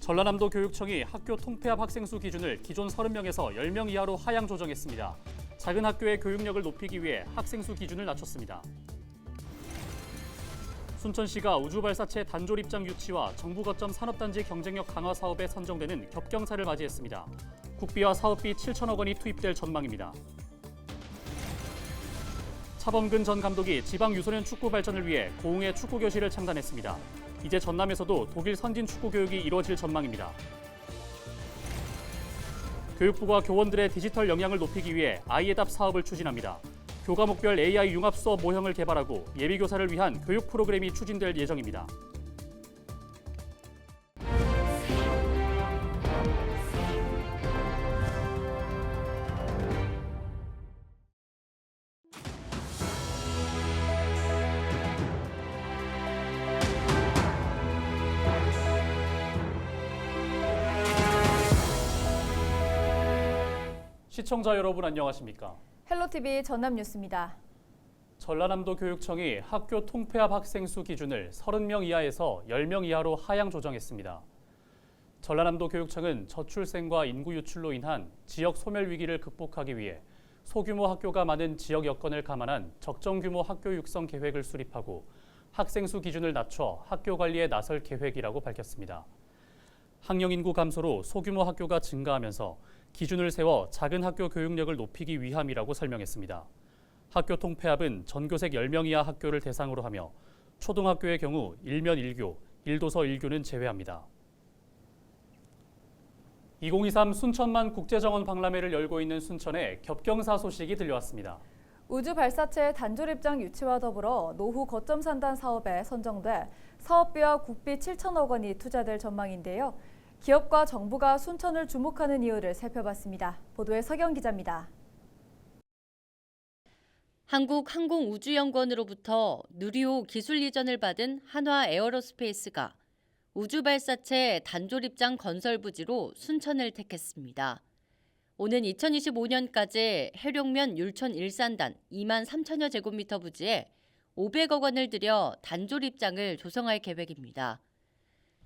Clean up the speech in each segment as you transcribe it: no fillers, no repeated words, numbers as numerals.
전라남도 교육청이 학교 통폐합 학생 수 기준을 기존 30명에서 10명 이하로 하향 조정했습니다. 작은 학교의 교육력을 높이기 위해 학생 수 기준을 낮췄습니다. 순천시가 우주발사체 단조립장 유치와 정부 거점 산업단지 경쟁력 강화 사업에 선정되는 겹경사를 맞이했습니다. 국비와 사업비 7천억 원이 투입될 전망입니다. 차범근 전 감독이 지방 유소년 축구 발전을 위해 고흥의 축구교실을 창단했습니다. 이제 전남에서도 독일 선진 축구 교육이 이루어질 전망입니다. 교육부가 교원들의 디지털 역량을 높이기 위해 아이에답 사업을 추진합니다. 교과목별 AI 융합 수업 모형을 개발하고 예비교사를 위한 교육 프로그램이 추진될 예정입니다. 시청자 여러분 안녕하십니까? 헬로티비 전남뉴스입니다. 전라남도 교육청이 학교 통폐합 학생 수 기준을 30명 이하에서 10명 이하로 하향 조정했습니다. 전라남도 교육청은 저출생과 인구 유출로 인한 지역 소멸 위기를 극복하기 위해 소규모 학교가 많은 지역 여건을 감안한 적정 규모 학교 육성 계획을 수립하고 학생 수 기준을 낮춰 학교 관리에 나설 계획이라고 밝혔습니다. 학령 인구 감소로 소규모 학교가 증가하면서 기준을 세워 작은 학교 교육력을 높이기 위함이라고 설명했습니다. 학교 통폐합은 전교생 10명 이하 학교를 대상으로 하며 초등학교의 경우 1면 1교, 1도서 1교는 제외합니다. 2023 순천만 국제정원 박람회를 열고 있는 순천에 겹경사 소식이 들려왔습니다. 우주 발사체 단조립장 유치와 더불어 노후 거점 산단 사업에 선정돼 사업비와 국비 7천억 원이 투자될 전망인데요. 기업과 정부가 순천을 주목하는 이유를 살펴봤습니다. 보도에 서경 기자입니다. 한국항공우주연구원으로부터 누리호 기술 이전을 받은 한화에어로스페이스가 우주발사체 단조립장 건설 부지로 순천을 택했습니다. 오는 2025년까지 해룡면 율촌 1산단 2만 3천여 제곱미터 부지에 500억 원을 들여 단조립장을 조성할 계획입니다.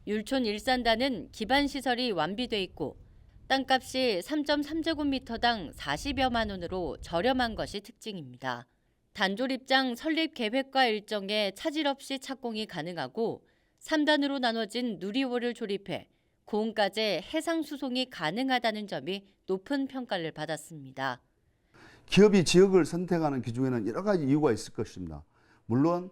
율촌 1산단은 기반시설이 완비돼 있고 땅값이 3.3제곱미터당 40여만 원으로 저렴한 것이 특징입니다. 단조립장 설립 계획과 일정에 차질 없이 착공이 가능하고 3단으로 나눠진 누리호를 조립해 고흥까지 해상 수송이 가능하다는 점이 높은 평가를 받았습니다. 기업이 지역을 선택하는 기준에는 여러 가지 이유가 있을 것입니다. 물론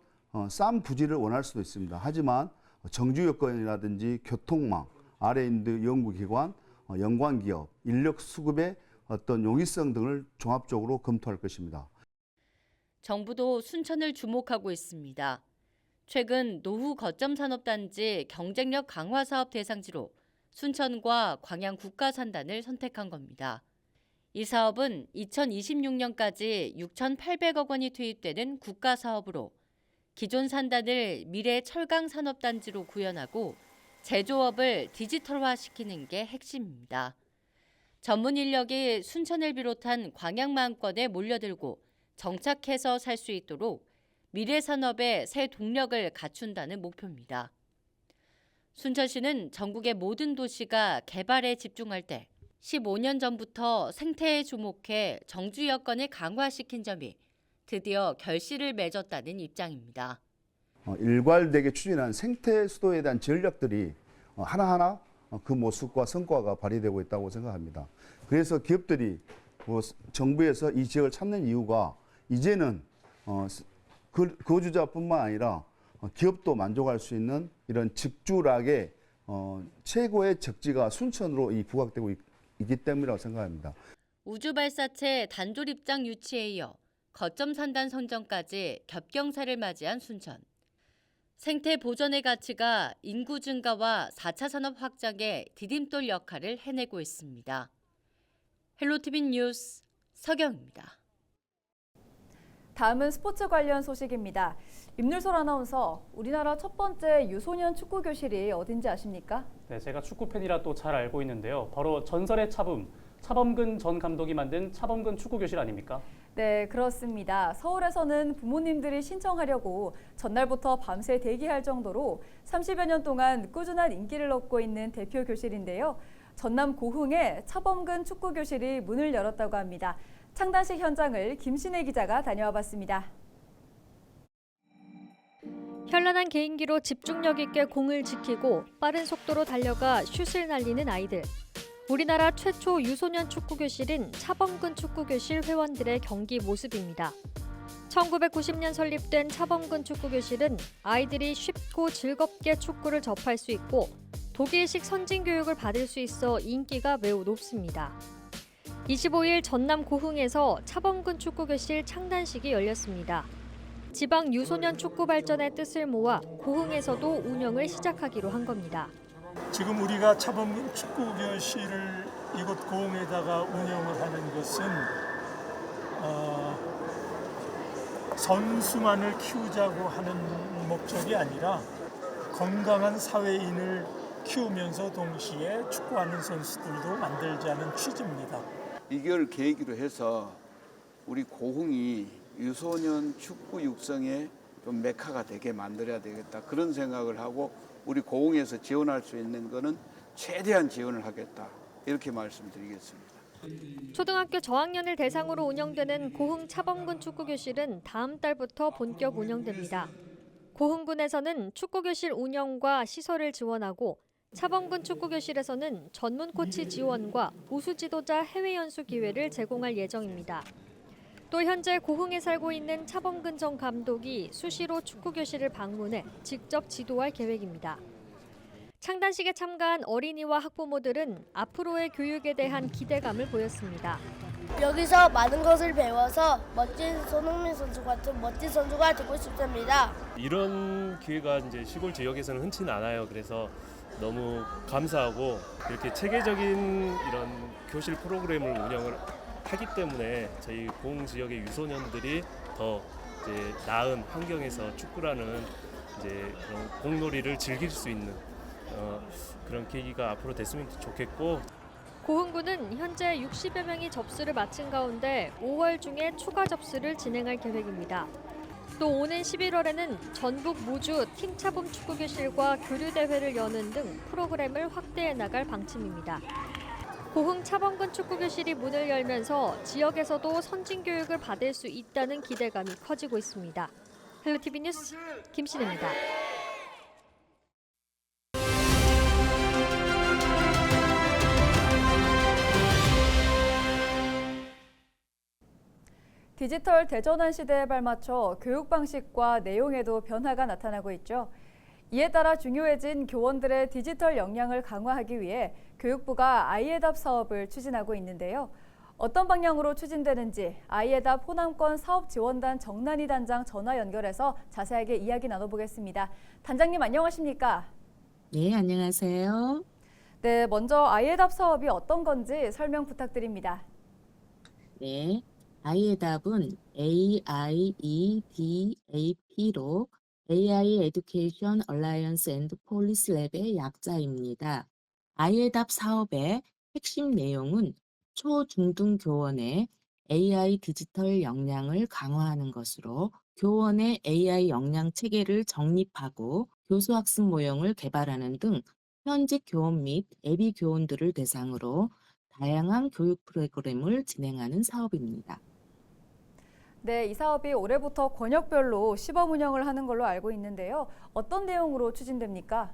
싼 부지를 원할 수도 있습니다. 하지만 정주 여건이라든지 교통망, R&D 연구기관, 연관기업, 인력 수급의 어떤 용이성 등을 종합적으로 검토할 것입니다. 정부도 순천을 주목하고 있습니다. 최근 노후 거점 산업단지 경쟁력 강화 사업 대상지로 순천과 광양 국가산단을 선택한 겁니다. 이 사업은 2026년까지 6,800억 원이 투입되는 국가사업으로 기존 산단을 미래 철강 산업단지로 구현하고 제조업을 디지털화시키는 게 핵심입니다. 전문 인력이 순천을 비롯한 광양 만권에 몰려들고 정착해서 살 수 있도록 미래 산업의 새 동력을 갖춘다는 목표입니다. 순천시는 전국의 모든 도시가 개발에 집중할 때 15년 전부터 생태에 주목해 정주 여건을 강화시킨 점이 드디어 결실을 맺었다는 입장입니다. 일괄되게 추진한 생태 수도에 대한 전략들이 하나하나 그 모습과 성과가 발휘되고 있다고 생각합니다. 그래서 기업들이 정부에서 이 지역을 찾는 이유가 이제는 거주자뿐만 아니라 기업도 만족할 수 있는 이런 직주락의 최고의 적지가 순천으로 부각되고 있기 때문이라고 생각합니다. 우주발사체 단조립장 유치에 이어 거점 산단 선정까지 겹경사를 맞이한 순천. 생태 보전의 가치가 인구 증가와 4차 산업 확장에 디딤돌 역할을 해내고 있습니다. 헬로티비 뉴스 서경입니다. 다음은 스포츠 관련 소식입니다. 임률솔 아나운서, 우리나라 첫 번째 유소년 축구 교실이 어딘지 아십니까? 네, 제가 축구 팬이라 또 잘 알고 있는데요. 바로 전설의 차범근 전 감독이 만든 차범근 축구 교실 아닙니까? 네, 그렇습니다. 서울에서는 부모님들이 신청하려고 전날부터 밤새 대기할 정도로 30여 년 동안 꾸준한 인기를 얻고 있는 대표 교실인데요. 전남 고흥에 차범근 축구교실이 문을 열었다고 합니다. 창단식 현장을 김신혜 기자가 다녀와 봤습니다. 현란한 개인기로 집중력 있게 공을 지키고 빠른 속도로 달려가 슛을 날리는 아이들. 우리나라 최초 유소년 축구교실인 차범근 축구교실 회원들의 경기 모습입니다. 1990년 설립된 차범근 축구교실은 아이들이 쉽고 즐겁게 축구를 접할 수 있고 독일식 선진교육을 받을 수 있어 인기가 매우 높습니다. 25일 전남 고흥에서 차범근 축구교실 창단식이 열렸습니다. 지방 유소년 축구 발전의 뜻을 모아 고흥에서도 운영을 시작하기로 한 겁니다. 지금 우리가 차범근 축구교실을 이곳 고흥에다가 운영을 하는 것은 선수만을 키우자고 하는 목적이 아니라 건강한 사회인을 키우면서 동시에 축구하는 선수들도 만들자는 취지입니다. 이걸 계기로 해서 우리 고흥이 유소년 축구 육성의 좀 메카가 되게 만들어야 되겠다. 그런 생각을 하고 우리 고흥에서 지원할 수 있는 거는 최대한 지원을 하겠다. 이렇게 말씀드리겠습니다. 초등학교 저학년을 대상으로 운영되는 고흥 차범근 축구교실은 다음 달부터 본격 운영됩니다. 고흥군에서는 축구교실 운영과 시설을 지원하고 차범근 축구교실에서는 전문 코치 지원과 우수 지도자 해외 연수 기회를 제공할 예정입니다. 또 현재 고흥에 살고 있는 차범근 전 감독이 수시로 축구교실을 방문해 직접 지도할 계획입니다. 창단식에 참가한 어린이와 학부모들은 앞으로의 교육에 대한 기대감을 보였습니다. 여기서 많은 것을 배워서 멋진 손흥민 선수 같은 멋진 선수가 되고 싶습니다. 이런 기회가 이제 시골 지역에서는 흔치는 않아요. 그래서 너무 감사하고 이렇게 체계적인 이런 교실 프로그램을 운영을 하기 때문에 저희 고흥 지역의 유소년들이 더 이제 나은 환경에서 축구라는 이제 그런 공놀이를 즐길 수 있는 그런 계기가 앞으로 됐으면 좋겠고. 고흥군은 현재 60여 명이 접수를 마친 가운데 5월 중에 추가 접수를 진행할 계획입니다. 또 오는 11월에는 전북 무주 팀차범 축구교실과 교류대회를 여는 등 프로그램을 확대해 나갈 방침입니다. 고흥 차범근 축구교실이 문을 열면서 지역에서도 선진교육을 받을 수 있다는 기대감이 커지고 있습니다. 헬로티비 뉴스 김신혜입니다. 디지털 대전환 시대에 발맞춰 교육 방식과 내용에도 변화가 나타나고 있죠. 이에 따라 중요해진 교원들의 디지털 역량을 강화하기 위해 교육부가 아이에답 사업을 추진하고 있는데요. 어떤 방향으로 추진되는지 아이에답 호남권 사업지원단 정난희 단장 전화 연결해서 자세하게 이야기 나눠보겠습니다. 단장님 안녕하십니까? 네, 안녕하세요. 네, 먼저 아이에답 사업이 어떤 건지 설명 부탁드립니다. 네, 아이에답은 AIEDAP로 AI Education Alliance and Policy Lab의 약자입니다. 아이에답 사업의 핵심 내용은 초, 중등 교원의 AI 디지털 역량을 강화하는 것으로 교원의 AI 역량 체계를 정립하고 교수학습 모형을 개발하는 등 현직 교원 및 예비 교원들을 대상으로 다양한 교육 프로그램을 진행하는 사업입니다. 네, 이 사업이 올해부터 권역별로 시범 운영을 하는 걸로 알고 있는데요. 어떤 내용으로 추진됩니까?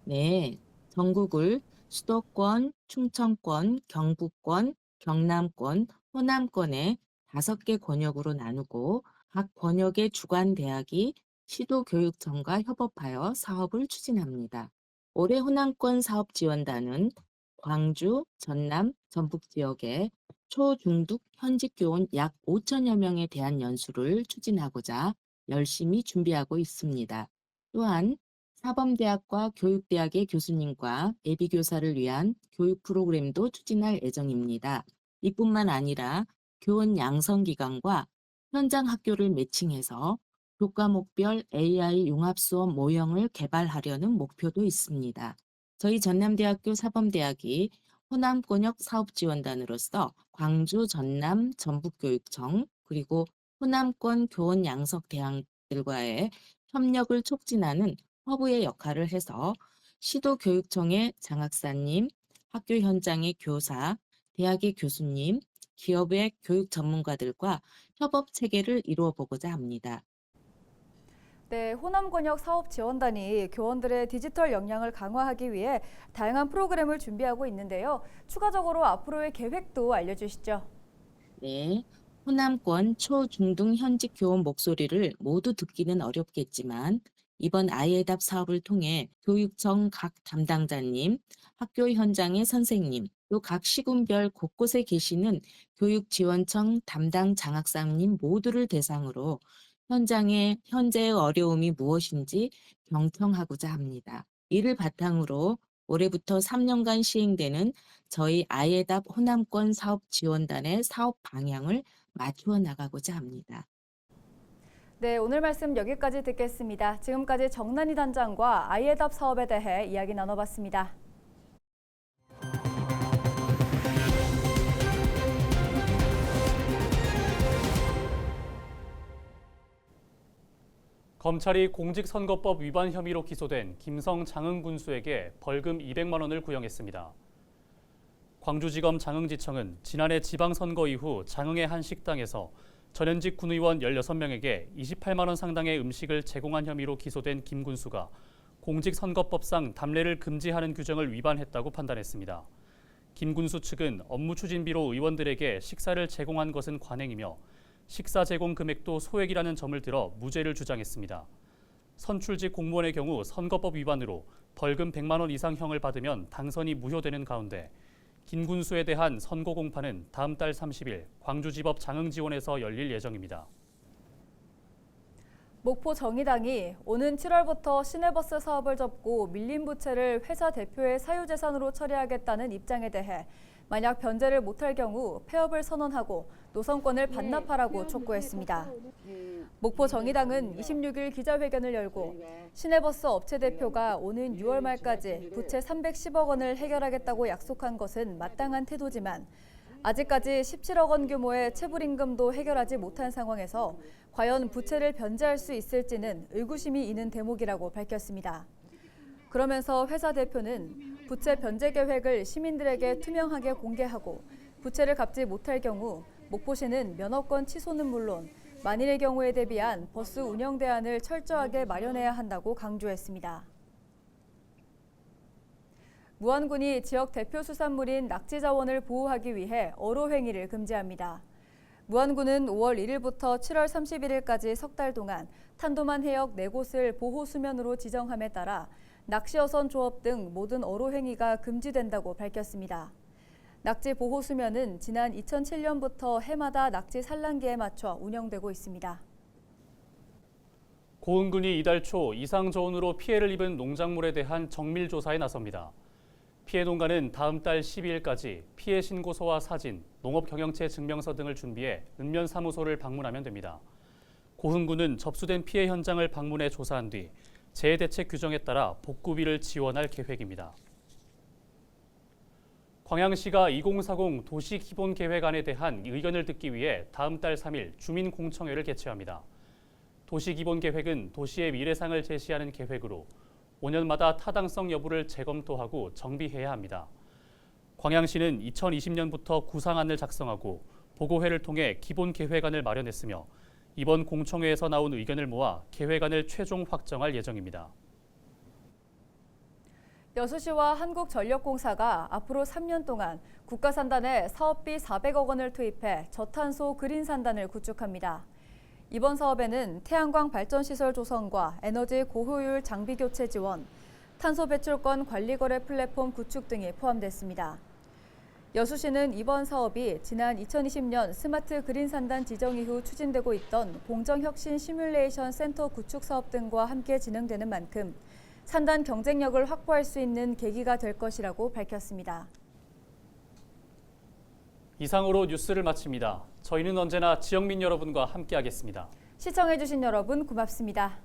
네, 전국을 수도권, 충청권, 경북권, 경남권, 호남권의 5개 권역으로 나누고 각 권역의 주관 대학이 시도교육청과 협업하여 사업을 추진합니다. 올해 호남권 사업지원단은 광주, 전남, 전북 지역에 초, 중등 현직 교원 약 5천여 명에 대한 연수를 추진하고자 열심히 준비하고 있습니다. 또한 사범대학과 교육대학의 교수님과 예비교사를 위한 교육 프로그램도 추진할 예정입니다. 이뿐만 아니라 교원 양성기관과 현장 학교를 매칭해서 교과목별 AI 융합수업 모형을 개발하려는 목표도 있습니다. 저희 전남대학교 사범대학이 호남권역 사업지원단으로서 광주, 전남, 전북교육청 그리고 호남권 교원 양석 대학들과의 협력을 촉진하는 허브의 역할을 해서 시도교육청의 장학사님, 학교 현장의 교사, 대학의 교수님, 기업의 교육 전문가들과 협업 체계를 이루어 보고자 합니다. 네, 호남권역 사업지원단이 교원들의 디지털 역량을 강화하기 위해 다양한 프로그램을 준비하고 있는데요. 추가적으로 앞으로의 계획도 알려주시죠. 네, 호남권 초, 중등 현직 교원 목소리를 모두 듣기는 어렵겠지만 이번 아이에답 사업을 통해 교육청 각 담당자님, 학교 현장의 선생님, 또 각 시군별 곳곳에 계시는 교육지원청 담당 장학사님 모두를 대상으로 현재의 어려움이 무엇인지 경청하고자 합니다. 이를 바탕으로 올해부터 3년간 시행되는 저희 아이에답 호남권 사업지원단의 사업 방향을 맞추어 나가고자 합니다. 네, 오늘 말씀 여기까지 듣겠습니다. 지금까지 정난희 단장과 아이에답 사업에 대해 이야기 나눠봤습니다. 검찰이 공직선거법 위반 혐의로 기소된 김성 장흥 군수에게 벌금 200만 원을 구형했습니다. 광주지검 장흥지청은 지난해 지방선거 이후 장흥의 한 식당에서 전현직 군의원 16명에게 28만 원 상당의 음식을 제공한 혐의로 기소된 김 군수가 공직선거법상 담례를 금지하는 규정을 위반했다고 판단했습니다. 김 군수 측은 업무 추진비로 의원들에게 식사를 제공한 것은 관행이며 식사 제공 금액도 소액이라는 점을 들어 무죄를 주장했습니다. 선출직 공무원의 경우 선거법 위반으로 벌금 100만 원 이상형을 받으면 당선이 무효되는 가운데 김 군수에 대한 선고 공판은 다음 달 30일 광주지법 장흥지원에서 열릴 예정입니다. 목포 정의당이 오는 7월부터 시내버스 사업을 접고 밀린 부채를 회사 대표의 사유재산으로 처리하겠다는 입장에 대해 만약 변제를 못할 경우 폐업을 선언하고 노선권을 반납하라고 촉구했습니다. 목포 정의당은 26일 기자회견을 열고 시내버스 업체 대표가 오는 6월 말까지 부채 310억 원을 해결하겠다고 약속한 것은 마땅한 태도지만 아직까지 17억 원 규모의 체불임금도 해결하지 못한 상황에서 과연 부채를 변제할 수 있을지는 의구심이 있는 대목이라고 밝혔습니다. 그러면서 회사 대표는 부채 변제 계획을 시민들에게 투명하게 공개하고 부채를 갚지 못할 경우 목포시는 면허권 취소는 물론 만일의 경우에 대비한 버스 운영 대안을 철저하게 마련해야 한다고 강조했습니다. 무안군이 지역 대표 수산물인 낙지 자원을 보호하기 위해 어로 행위를 금지합니다. 무안군은 5월 1일부터 7월 31일까지 석 달 동안 탄도만 해역 4곳을 보호 수면으로 지정함에 따라 낚시어선 조업 등 모든 어로 행위가 금지된다고 밝혔습니다. 낙지 보호 수면은 지난 2007년부터 해마다 낙지 산란기에 맞춰 운영되고 있습니다. 고흥군이 이달 초 이상저온으로 피해를 입은 농작물에 대한 정밀 조사에 나섭니다. 피해 농가는 다음 달 12일까지 피해 신고서와 사진, 농업경영체 증명서 등을 준비해 읍면사무소를 방문하면 됩니다. 고흥군은 접수된 피해 현장을 방문해 조사한 뒤 재해대책 규정에 따라 복구비를 지원할 계획입니다. 광양시가 2040 도시기본계획안에 대한 의견을 듣기 위해 다음 달 3일 주민공청회를 개최합니다. 도시기본계획은 도시의 미래상을 제시하는 계획으로 5년마다 타당성 여부를 재검토하고 정비해야 합니다. 광양시는 2020년부터 구상안을 작성하고 보고회를 통해 기본계획안을 마련했으며 이번 공청회에서 나온 의견을 모아 계획안을 최종 확정할 예정입니다. 여수시와 한국전력공사가 앞으로 3년 동안 국가산단에 사업비 400억 원을 투입해 저탄소 그린산단을 구축합니다. 이번 사업에는 태양광 발전시설 조성과 에너지 고효율 장비 교체 지원, 탄소 배출권 관리거래 플랫폼 구축 등이 포함됐습니다. 여수시는 이번 사업이 지난 2020년 스마트 그린산단 지정 이후 추진되고 있던 공정혁신 시뮬레이션 센터 구축 사업 등과 함께 진행되는 만큼 산단 경쟁력을 확보할 수 있는 계기가 될 것이라고 밝혔습니다. 이상으로 뉴스를 마칩니다. 저희는 언제나 지역민 여러분과 함께하겠습니다. 시청해주신 여러분 고맙습니다.